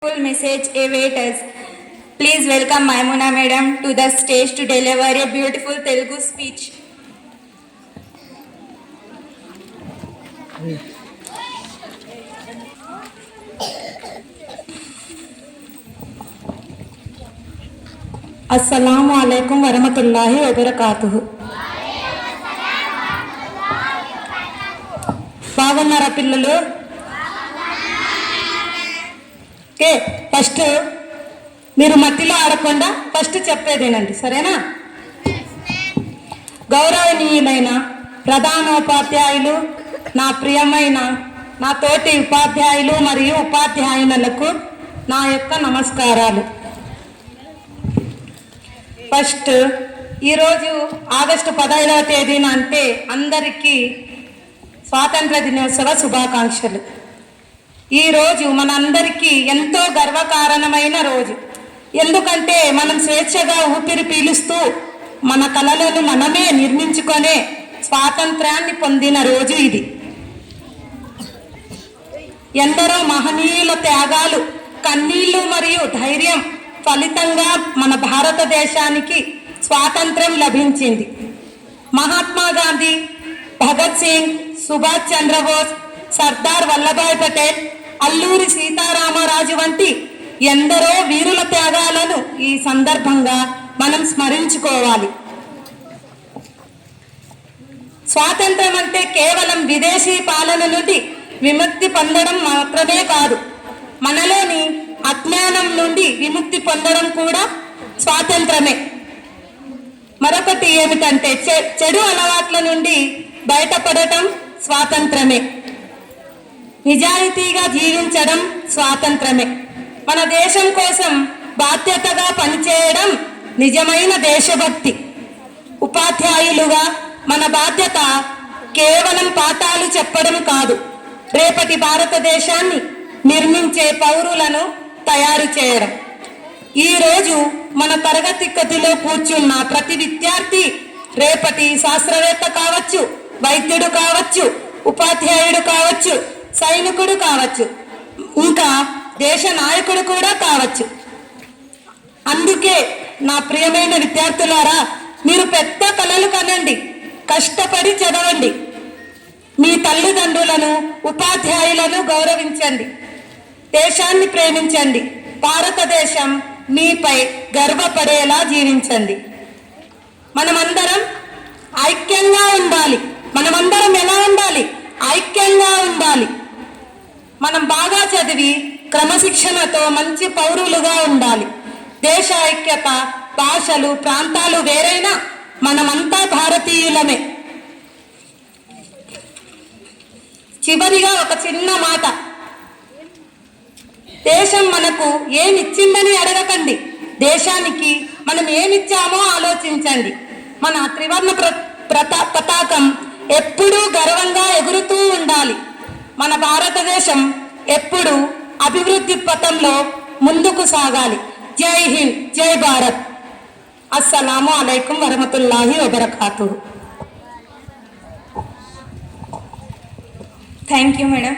Full message awaits us. Please welcome Maimuna Madam to the stage to deliver a beautiful Telugu speech. అస్సలాము అలైకుం వరహమతుల్లాహి వబరకాతుహు. బాగున్నారా పిల్లలు? Okay, first మీరు మట్టిలో ఆడకుండా first చెప్పేదేనండి, సరేనా? గౌరవనీయులైన ప్రధానోపాధ్యాయులు, నా ప్రియమైన నా తోటి ఉపాధ్యాయులు మరియు ఉపాధ్యాయునులకు నా యొక్క నమస్కారాలు. ఫస్ట్ ఈరోజు ఆగస్టు 15వ తేదీన అంటే అందరికీ స్వాతంత్ర దినోత్సవ శుభాకాంక్షలు. ఈరోజు మనందరికీ ఎంతో గర్వకారణమైన రోజు. ఎందుకంటే మనం స్వేచ్ఛగా ఊపిరి పీలుస్తూ మన కలలను మనమే నిర్మించుకొనే స్వాతంత్రాన్ని పొందిన రోజు ఇది. ఎందరో మహనీయుల త్యాగాలు, కన్నీళ్లు మరియు ధైర్యం ఫలితంగా మన భారతదేశానికి స్వాతంత్రం లభించింది. మహాత్మా గాంధీ, భగత్ సింగ్, సుభాష్ చంద్రబోస్, సర్దార్ వల్లభాయ్ పటేల్, అల్లూరి సీతారామరాజు వంటి ఎందరో వీరుల త్యాగాలను ఈ సందర్భంగా మనం స్మరించుకోవాలి. స్వాతంత్రం అంటే కేవలం విదేశీ పాలన నుండి విముక్తి పొందడం మాత్రమే కాదు, మనలోని అజ్ఞానం నుండి విముక్తి పొందడం కూడా స్వాతంత్రమే. మరొకటి ఏమిటంటే చెడు అలవాట్ల నుండి బయటపడటం స్వాతంత్రమే. నిజాయితీగా జీవించడం స్వాతంత్రమే. మన దేశం కోసం బాధ్యతగా పనిచేయడం నిజమైన దేశభక్తి. ఉపాధ్యాయులుగా మన బాధ్యత కేవలం పాఠాలు చెప్పడం కాదు, రేపటి భారతదేశాన్ని నిర్మించే పౌరులను తయారు చేయడం. ఈరోజు మన తరగతి గదిలో కూర్చున్న ప్రతి విద్యార్థి రేపటి శాస్త్రవేత్త కావచ్చు, వైద్యుడు కావచ్చు, ఉపాధ్యాయుడు కావచ్చు, సైనికుడు కావచ్చు, ఇంకా దేశ నాయకుడు కూడా కావచ్చు. అందుకే నా ప్రియమైన విద్యార్థులారా, మీరు పెద్ద కలలు కనండి, కష్టపడి చదవండి, మీ తల్లిదండ్రులను, ఉపాధ్యాయులను గౌరవించండి, దేశాన్ని ప్రేమించండి, భారతదేశం మీపై గర్వపడేలా జీవించండి. మనమందరం ఐక్యంగా ఉండాలి. మనమందరం ఎలా ఉండాలి? ఐక్యంగా ఉండాలి. మనం బాగా చదివి క్రమశిక్షణతో మంచి పౌరులుగా ఉండాలి. దేశ ఐక్యత, భాషలు, ప్రాంతాలు వేరైనా మనమంతా భారతీయులమే. చివరిగా ఒక చిన్న మాట, దేశం మనకు ఏమిచ్చిందని అడగకండి, దేశానికి మనం ఏమిచ్చామో ఆలోచించండి. మన త్రివర్ణ పతాకం ఎప్పుడూ గర్వంగా ఎగురుతూ ఉండాలి. మన భారతదేశం ఎప్పుడు అభివృద్ధి పథంలో ముందుకు సాగాలి. జై హింద్, జై భారత్. అస్సలాము అలైకుం వరహమతుల్లాహి వబరకాతుహు. Thank you, madam.